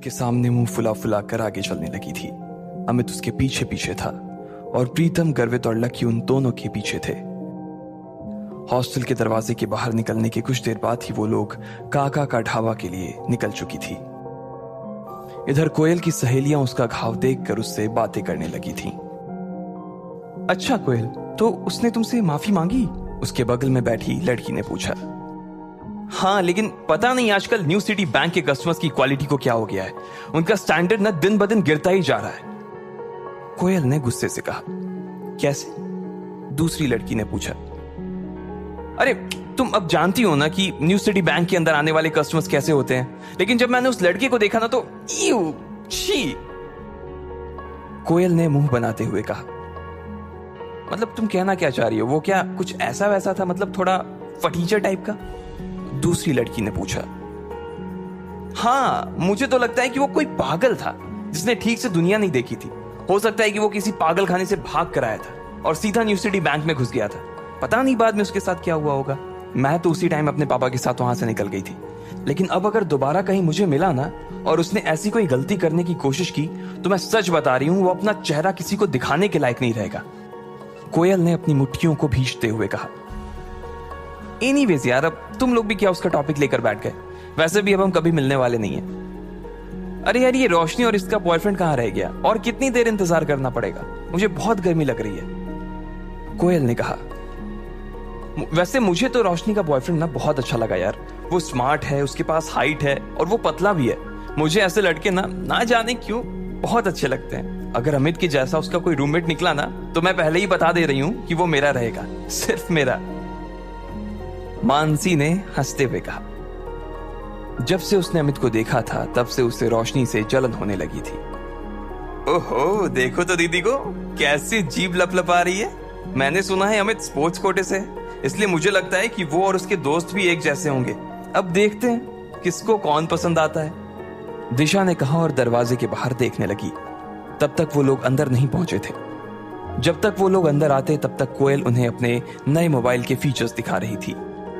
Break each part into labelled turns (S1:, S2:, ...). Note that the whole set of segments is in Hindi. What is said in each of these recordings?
S1: अमित के सामने मुंह फुला फुला कर आगे चलने लगी थी। अमित उसके पीछे पीछे था और प्रीतम, गर्वित और लकी उन दोनों के पीछे थे। हॉस्टल के दरवाजे के बाहर निकलने के कुछ देर बाद ही वो लोग काका का ढाबा के लिए निकल चुकी थी। इधर कोयल की सहेलियां उसका घाव देखकर उससे बातें करने लगी थीं। अच्छा कोयल, तो उसने तुमसे माफी मांगी? उसके बगल में बैठी लड़की ने पूछा। हाँ, लेकिन पता नहीं आजकल न्यू सिटी बैंक के कस्टमर्स की क्वालिटी को क्या हो गया है। उनका स्टैंडर्ड ना दिन ब दिन गिरता ही जा रहा है। कोयल ने गुस्से से कहा। कैसे? दूसरी लड़की ने पूछा। अरे तुम अब जानती हो ना कि न्यू सिटी बैंक के अंदर आने वाले कस्टमर्स कैसे होते हैं, लेकिन जब मैंने उस लड़के को देखा ना तो छी। कोयल ने मुंह बनाते हुए कहा। मतलब तुम कहना क्या चाह रही हो? वो क्या कुछ ऐसा वैसा था, मतलब थोड़ा फटीचर टाइप का? दूसरी लड़की ने पूछा। हाँ, मुझे तो लगता है कि वो कोई पागल था जिसने ठीक से दुनिया नहीं देखी थी। हो सकता है कि वो किसी पागल खाने से भाग कर आया था और सीधा न्यू सिटी बैंक में घुस गया था। पता नहीं बाद में उसके साथ क्या हुआ होगा। मैं तो उसी टाइम अपने पापा के साथ वहां से निकल गई थी। लेकिन अब अगर दोबारा कहीं मुझे मिला ना और उसने ऐसी कोई गलती करने की कोशिश की तो मैं सच बता रही हूं, वो अपना चेहरा किसी को दिखाने के लायक नहीं रहेगा। कोयल ने अपनी मुट्ठियों को भींचते हुए कहा। एनीवेज यार, अब तुम लोग भी क्या उसका टॉपिक लेकर बैठ गए? वैसे भी अब हम कभी मिलने वाले नहीं हैं। अरे यार, ये रोशनी और इसका बॉयफ्रेंड कहाँ रह गया? और कितनी देर इंतजार करना पड़ेगा? मुझे बहुत गर्मी लग रही है। कोयल ने कहा। वैसे मुझे तो रोशनी का बॉयफ्रेंड ना बहुत अच्छा लगा यार। वो स्मार्ट है, उसके पास हाइट है और वो पतला भी है। मुझे ऐसे लड़के ना जाने क्यों बहुत अच्छे लगते हैं। अगर अमित के जैसा उसका कोई रूममेट निकला ना तो मैं पहले ही बता दे रही हूं कि वो मेरा रहेगा, सिर्फ मेरा। मानसी ने हंसते हुए कहा। जब से उसने अमित को देखा था तब से उसे रोशनी से जलन होने लगी थी। ओहो, देखो तो दीदी को कैसी जीभ लपलपा रही है। मैंने सुना है अमित स्पोर्ट्स कोटे से, इसलिए मुझे लगता है कि वो और उसके दोस्त भी एक जैसे होंगे। अब देखते हैं किसको कौन पसंद आता है, दिशा ने कहा और दरवाजे के बाहर देखने लगी। तब तक वो लोग अंदर नहीं पहुंचे थे। जब तक वो लोग अंदर आते तब तक कोयल उन्हें अपने नए मोबाइल के फीचर्स दिखा रही थी।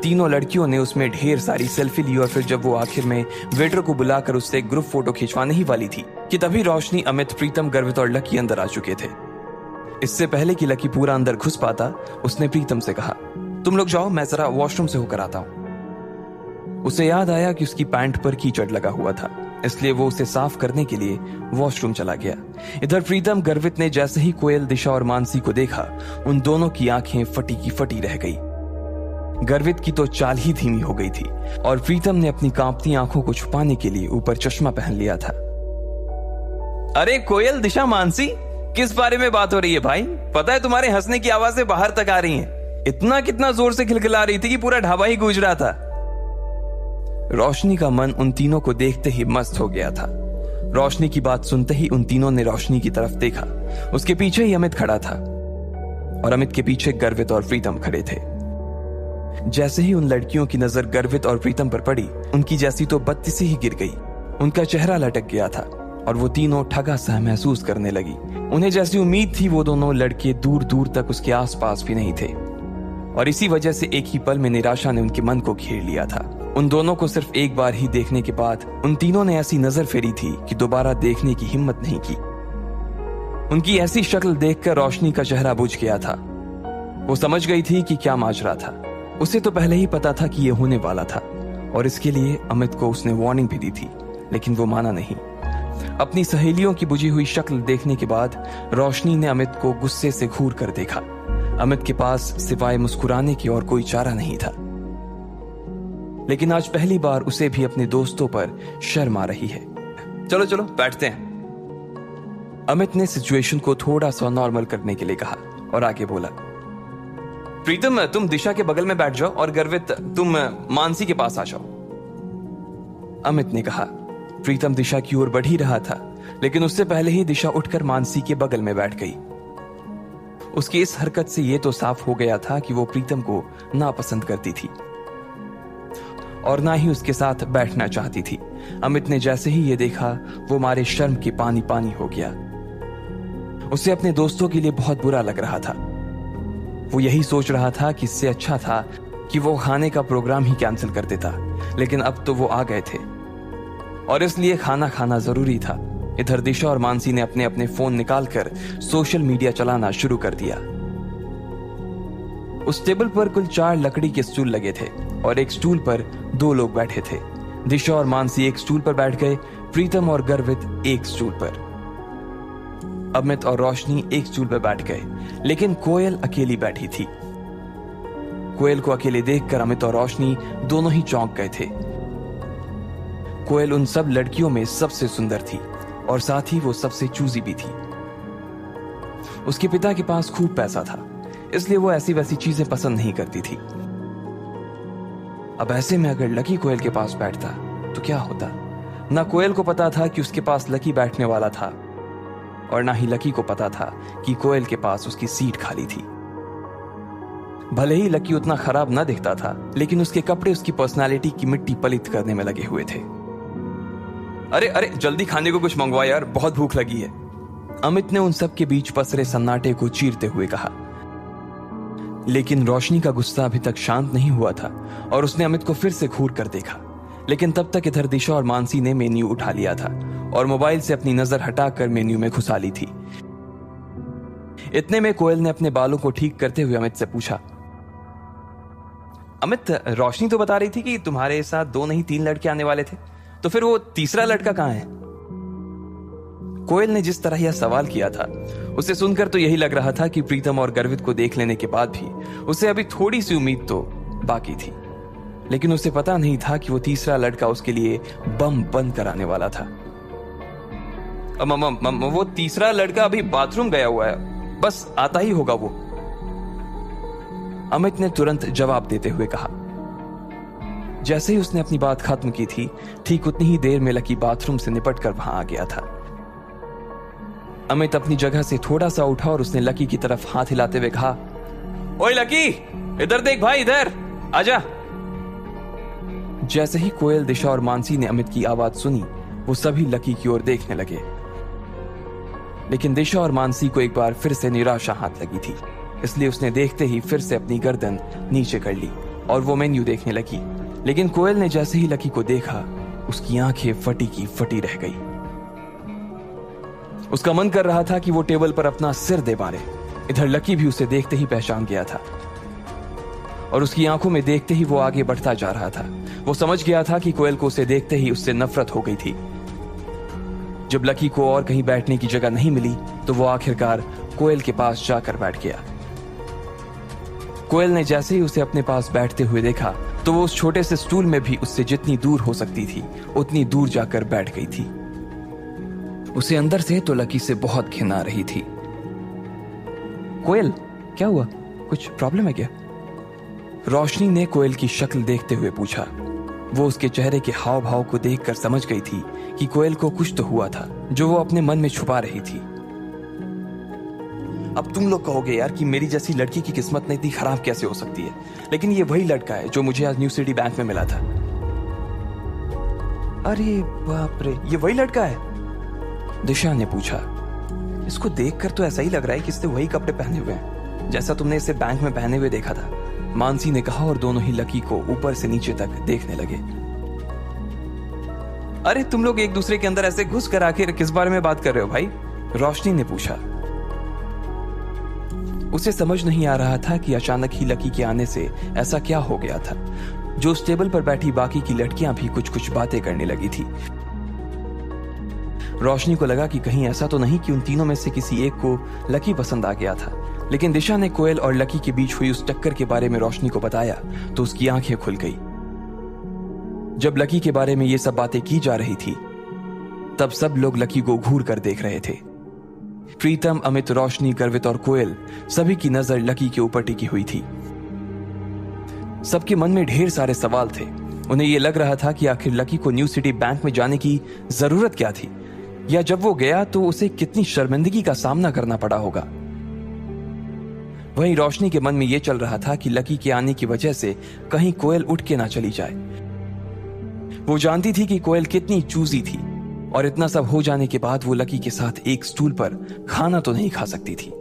S1: तीनों लड़कियों ने उसमें ढेर सारी सेल्फी ली और फिर जब वो आखिर में वेटर को बुलाकर उससे ग्रुप फोटो खिंचवाने ही वाली थी कि तभी रोशनी, अमित, प्रीतम, गर्वित और लकी अंदर आ चुके थे। इससे पहले कि लकी पूरा अंदर घुस पाता, उसने प्रीतम से कहा, तुम लोग जाओ, मैं जरा वॉशरूम से होकर आता हूं। उसे याद आया कि उसकी पैंट पर कीचड़ लगा हुआ था, इसलिए वो उसे साफ करने के लिए वॉशरूम चला गया। इधर प्रीतम, गर्वित ने जैसे ही कोयल, दिशा और मानसी को देखा, उन दोनों की आंखें फटी की फटी रह गई। गर्वित की तो चाल ही धीमी हो गई थी और प्रीतम ने अपनी कांपती आंखों को छुपाने के लिए ऊपर चश्मा पहन लिया था। अरे कोयल, दिशा, मानसी, किस बारे में बात हो रही है भाई? पता है तुम्हारे हंसने की आवाजें बाहर तक आ रही हैं। इतना कितना जोर से खिलखिला रही थी कि पूरा ढाबा ही गूंज रहा था। रोशनी का मन उन तीनों को देखते ही मस्त हो गया था। रोशनी की बात सुनते ही उन तीनों ने रोशनी की तरफ देखा। उसके पीछे ही अमित खड़ा था और अमित के पीछे गर्वित और प्रीतम खड़े थे। जैसे ही उन लड़कियों की नजर गर्वित और प्रीतम पर पड़ी, उनकी जैसी तो बत्ती से ही गिर गई। उनका चेहरा लटक गया था और वो तीनों ठगा सा महसूस करने लगी। उन्हें जैसी उम्मीद थी वो दोनों लड़के दूर दूर तक उसके आसपास भी नहीं थे और इसी वजह से एक ही पल में निराशा ने उनके मन को घेर लिया था। उन दोनों को सिर्फ एक बार ही देखने के बाद उन तीनों ने ऐसी नजर फेरी थी कि दोबारा देखने की हिम्मत नहीं की। उनकी ऐसी शक्ल देखकर रोशनी का चेहरा बुझ गया था। वो समझ गई थी कि क्या माजरा था। उसे तो पहले ही पता था कि यह होने वाला था और इसके लिए अमित को उसने वार्निंग भी दी थी, लेकिन वो माना नहीं। अपनी सहेलियों की बुझी हुई शक्ल देखने के बाद रोशनी ने अमित को गुस्से से घूर कर देखा। अमित के पास सिवाय मुस्कुराने की और कोई चारा नहीं था, लेकिन आज पहली बार उसे भी अपने दोस्तों पर शर्म आ रही है। चलो चलो बैठते हैं। अमित ने सिचुएशन को थोड़ा सा नॉर्मल करने के लिए कहा और आगे बोला, प्रीतम तुम दिशा के बगल में बैठ जाओ और गर्वित तुम मानसी के पास आ जाओ। अमित ने कहा। प्रीतम दिशा की ओर बढ़ ही रहा था, लेकिन उससे पहले ही दिशा उठकर मानसी के बगल में बैठ गई। उसकी इस हरकत से यह तो साफ हो गया था कि वो प्रीतम को नापसंद करती थी और ना ही उसके साथ बैठना चाहती थी। अमित ने जैसे ही ये देखा, वो मारे शर्म के पानी पानी हो गया। उसे अपने दोस्तों के लिए बहुत बुरा लग रहा था। वो यही सोच रहा था कि इससे अच्छा था कि वो खाने का प्रोग्राम ही कैंसिल कर देता, लेकिन अब तो वो आ गए थे। और इसलिए खाना खाना जरूरी था। इधर दिशा और मानसी ने अपने अपने फोन निकालकर सोशल मीडिया चलाना शुरू कर दिया। उस टेबल पर कुल 4 लकड़ी के स्टूल लगे थे और एक स्टूल पर 2 लोग बैठे थे। दिशा और मानसी एक स्टूल पर बैठ गए, प्रीतम और गर्वित एक स्टूल पर, अमित और रोशनी एक स्टूल पर बैठ गए, लेकिन कोयल अकेली बैठी थी। कोयल को अकेले देखकर अमित और रोशनी दोनों ही चौंक गए थे। कोयल उन सब लड़कियों में सबसे सुंदर थी और साथ ही वो सबसे चूजी भी थी। उसके पिता के पास खूब पैसा था, इसलिए वो ऐसी वैसी चीजें पसंद नहीं करती थी। अब ऐसे में अगर लकी कोयल के पास बैठता तो क्या होता? ना कोयल को पता था कि उसके पास लकी बैठने वाला था और ना ही लकी को पता था कि कोयल के पास उसकी सीट खाली थी। भले ही लकी उतना खराब ना दिखता था, लेकिन उसके कपड़े उसकी पर्सनालिटी की मिट्टी पलित करने में लगे हुए थे। अरे अरे जल्दी खाने को कुछ मंगवा यार, बहुत भूख लगी है, अमित ने उन सब के बीच पसरे सन्नाटे को चीरते हुए कहा। लेकिन रोशनी का गुस्सा अभी तक शांत नहीं हुआ था और उसने अमित को फिर से घूर कर देखा। लेकिन तब तक इधर दिशा और मानसी ने मेन्यू उठा लिया था और मोबाइल से अपनी नजर हटाकर मेन्यू में घुसा ली थी। इतने में कोयल ने अपने बालों को ठीक करते हुए अमित से पूछा, अमित, रोशनी तो बता रही थी कि तुम्हारे साथ 2 नहीं 3 लड़के आने वाले थे, तो फिर वो तीसरा लड़का कहां है? कोयल ने जिस तरह यह सवाल किया था, उसे सुनकर तो यही लग रहा था कि प्रीतम और गर्वित को देख लेने के बाद भी उसे अभी थोड़ी सी उम्मीद तो बाकी थी। लेकिन उसे पता नहीं था कि वो तीसरा लड़का उसके लिए बम बंद कराने वाला था। वो तीसरा लड़का अभी बाथरूम गया हुआ है, बस आता ही होगा वो, अमित ने तुरंत जवाब देते हुए कहा। जैसे ही उसने अपनी बात खत्म की थी, ठीक उतनी ही देर में लकी बाथरूम से निपट कर वहां आ गया था। अमित अपनी जगह से थोड़ा सा उठा और उसने लकी की तरफ हाथ हिलाते हुए कहा, ओए लकी, इधर देख भाई, इधर आजा। जैसे ही कोयल, दिशा और मानसी ने अमित की आवाज सुनी, वो सभी लकी की ओर देखने लगे। लेकिन दिशा और मानसी को एक बार फिर से निराशा हाथ लगी थी, इसलिए उसने देखते ही फिर से अपनी गर्दन नीचे कर ली और वो मेन्यू देखने लगी। लेकिन कोयल ने जैसे ही लकी को देखा, उसकी आंखें फटी की फटी रह गई। उसका मन कर रहा था कि वो टेबल पर अपना सिर दे मारे। इधर लकी भी उसे देखते ही पहचान गया था और उसकी आंखों में देखते ही वो आगे बढ़ता जा रहा था। वो समझ गया था कि कोयल को उसे देखते ही उससे नफरत हो गई थी। जब लकी को और कहीं बैठने की जगह नहीं मिली, तो वो आखिरकार कोयल के पास जाकर बैठ गया। कोयल ने जैसे ही उसे अपने पास बैठते हुए देखा, तो वो उस छोटे से स्टूल में भी उससे जितनी दूर हो सकती थी उतनी दूर जाकर बैठ गई थी। उसे अंदर से तो लकी से बहुत घिन आ रही थी। कोयल, क्या हुआ? कुछ प्रॉब्लम है क्या? रोशनी ने कोयल की शक्ल देखते हुए पूछा। वो उसके चेहरे के हाव भाव को देखकर समझ गई थी कि कोयल को कुछ तो हुआ था जो वो अपने मन में छुपा रही थी। अब तुम लोग कहोगे यार कि मेरी जैसी लड़की की किस्मत नहीं इतनी खराब कैसे हो सकती है, लेकिन ये वही लड़का है जो मुझे आज न्यू सिटी बैंक में मिला था। अरे बाप रे, ये वही लड़का है? दिशा ने पूछा। इसको देखकर तो ऐसा ही लग रहा है कि इसने वही कपड़े पहने हुए हैं जैसा तुमने इसे बैंक में पहने हुए देखा था, मानसी ने कहा और दोनों ही लकी को ऊपर से नीचे तक देखने लगे। अरे तुम लोग एक दूसरे के अंदर ऐसे घुस कर आखिर किस बारे में बात कर रहे हो भाई? रोशनी ने पूछा। उसे समझ नहीं आ रहा था कि अचानक ही लकी के आने से ऐसा क्या हो गया था जो उस टेबल पर बैठी बाकी की लड़कियां भी कुछ कुछ बातें करने लगी थी। रोशनी को लगा कि कहीं ऐसा तो नहीं कि उन तीनों में से किसी एक को लकी पसंद आ गया था। लेकिन दिशा ने कोयल और लकी के बीच हुई उस टक्कर के बारे में रोशनी को बताया तो उसकी आंखें खुल गई। जब लकी के बारे में ये सब बातें की जा रही थी, तब सब लोग लकी को घूर कर देख रहे थे। प्रीतम, अमित, रोशनी, गर्वित और कोयल, सभी की नजर लकी के ऊपर टिकी हुई थी। सबके मन में ढेर सारे सवाल थे। उन्हें यह लग रहा था कि आखिर लकी को न्यू सिटी बैंक में जाने की जरूरत क्या थी, या जब वो गया तो उसे कितनी शर्मिंदगी का सामना करना पड़ा होगा। वहीं रोशनी के मन में यह चल रहा था कि लकी के आने की वजह से कहीं कोयल उठ के ना चली जाए। वो जानती थी कि कोयल कितनी चूजी थी और इतना सब हो जाने के बाद वो लकी के साथ एक स्टूल पर खाना तो नहीं खा सकती थी।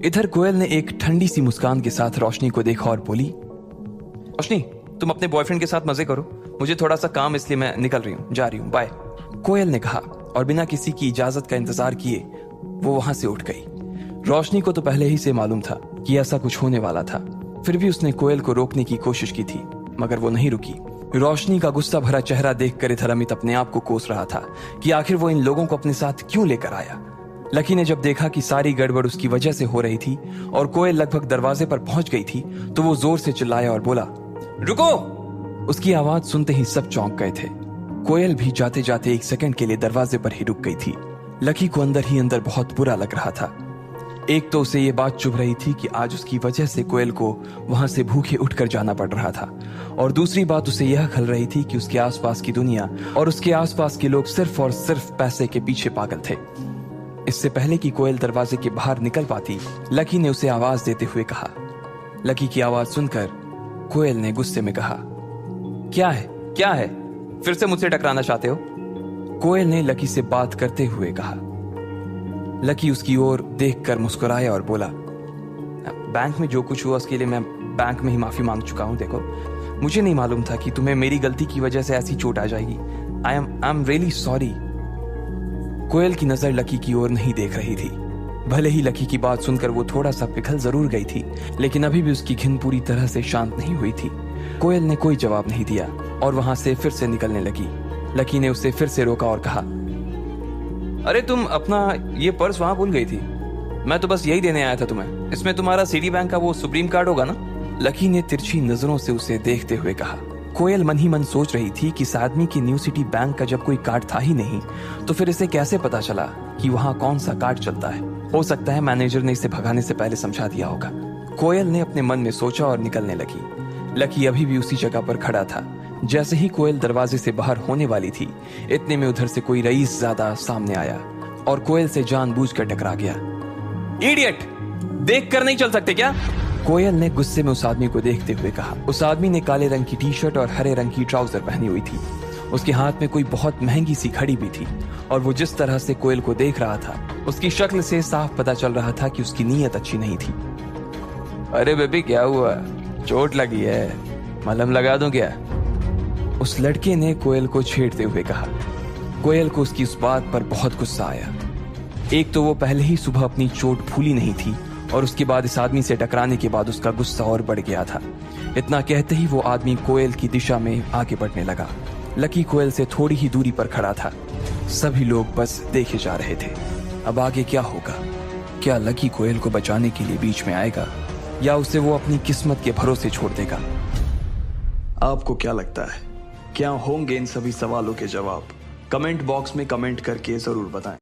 S1: इधर कोयल ने एक ठंडी सी मुस्कान के साथ रोशनी को देखा और बोली, रोशनी, तुम अपने बॉयफ्रेंड के साथ मजे करो, मुझे थोड़ा सा काम, इसलिए मैं निकल रही हूं, जा रही हूं, बाय। कोयल ने कहा और बिना किसी की इजाजत का इंतजार किए वो वहां से उठ गई। रोशनी को तो पहले ही से मालूम था कि ऐसा कुछ होने वाला था, फिर भी उसने कोयल को रोकने की कोशिश की थी, मगर वो नहीं रुकी। रोशनी का गुस्सा भरा चेहरा देखकर इधर अमित अपने आप को कोस रहा था कि आखिर वो इन लोगों को अपने साथ क्यों लेकर आया। लकी ने जब देखा कि सारी गड़बड़ उसकी वजह से हो रही थी और कोयल लगभग दरवाजे पर पहुंच गई थी, तो वो जोर से चिल्लाया और बोला, रुको। उसकी आवाज सुनते ही सब चौंक गए थे। कोयल भी जाते जाते 1 सेकंड के लिए दरवाजे पर ही रुक गई थी। लकी को अंदर ही अंदर बहुत बुरा लग रहा था। एक तो उसे ये बात चुभ रही थी कि आज उसकी वजह से कोयल को वहां से भूखे उठकर जाना पड़ रहा था, और दूसरी बात उसे यह खल रही थी कि उसके आसपास की दुनिया और उसके आसपास के लोग सिर्फ और सिर्फ पैसे के पीछे पागल थे। इससे पहले कि कोयल दरवाजे के बाहर निकल पाती, लकी ने उसे आवाज देते हुए कहा। लकी की आवाज सुनकर कोयल ने गुस्से में कहा, क्या है, क्या है, फिर से मुझसे टकराना चाहते हो? कोयल ने लकी से बात करते हुए कहा। लकी उसकी ओर देखकर मुस्कुराया और बोला, बैंक में जो कुछ हुआ उसके लिए मैं बैंक में ही माफी मांग चुका हूं। देखो, मुझे नहीं मालूम था कि तुम्हें मेरी गलती की वजह से ऐसी चोट आ जाएगी। I am really sorry. कोयल की नजर लकी की ओर नहीं देख रही थी। भले ही लकी की बात सुनकर वो थोड़ा सा पिघल जरूर गई थी, लेकिन अभी भी उसकी घिन पूरी तरह से शांत नहीं हुई थी। कोयल ने कोई जवाब नहीं दिया और वहां से फिर से निकलने लगी। लकी ने उसे फिर से रोका और कहा, अरे तुम अपना ये पर्स वहां भूल गई थी। मैं तो बस यही देने आया था तुम्हें। इसमें तुम्हारा सिटी बैंक का वो सुप्रीम कार्ड होगा ना? लकी ने तिरछी नजरों से उसे देखते हुए कहा। कोयल मन ही मन सोच रही थी कि इस आदमी की न्यू सिटी बैंक का जब कोई कार्ड था ही नहीं, तो फिर इसे कैसे पता चला कि वहां कौन सा कार्ड चलता है। हो सकता है मैनेजर ने इसे भगाने से पहले समझा दिया होगा। कोयल ने अपने मन में सोचा और निकलने लगी। लकी अभी भी उसी जगह पर खड़ा था। जैसे ही कोयल दरवाजे से बाहर होने वाली थी, इतने में उधर से कोई रईस ज्यादा सामने आया और कोयल से जानबूझकर टकरा गया। इडियट, देख कर नहीं चल सकते क्या? कोयल ने गुस्से में उस आदमी को देखते हुए कहा। उस आदमी ने काले रंग की टी शर्ट और हरे रंग की ट्राउजर पहनी हुई थी। उसके हाथ में कोई बहुत महंगी सी घड़ी भी थी, और वो जिस तरह से कोयल को देख रहा था, उसकी शक्ल से साफ पता चल रहा था कि उसकी नीयत अच्छी नहीं थी। अरे बेबी, क्या हुआ? चोट लगी है? मलहम लगा दूं क्या? उस लड़के ने कोयल को छेड़ते हुए कहा। कोयल को उसकी उस बात पर बहुत गुस्सा आया। एक तो वो पहले ही सुबह अपनी चोट भूली नहीं थी, और उसके बाद इस आदमी से टकराने के बाद उसका गुस्सा और बढ़ गया था। इतना कहते ही वो आदमी कोयल की दिशा में आगे बढ़ने लगा। लकी कोयल से थोड़ी ही दूरी पर खड़ा था। सभी लोग बस देखे जा रहे थे। अब आगे क्या होगा? क्या लकी कोयल को बचाने के लिए बीच में आएगा, या उसे वो अपनी किस्मत के भरोसे छोड़ देगा?
S2: आपको क्या लगता है, क्या होंगे इन सभी सवालों के जवाब? कमेंट बॉक्स में कमेंट करके जरूर बताएं।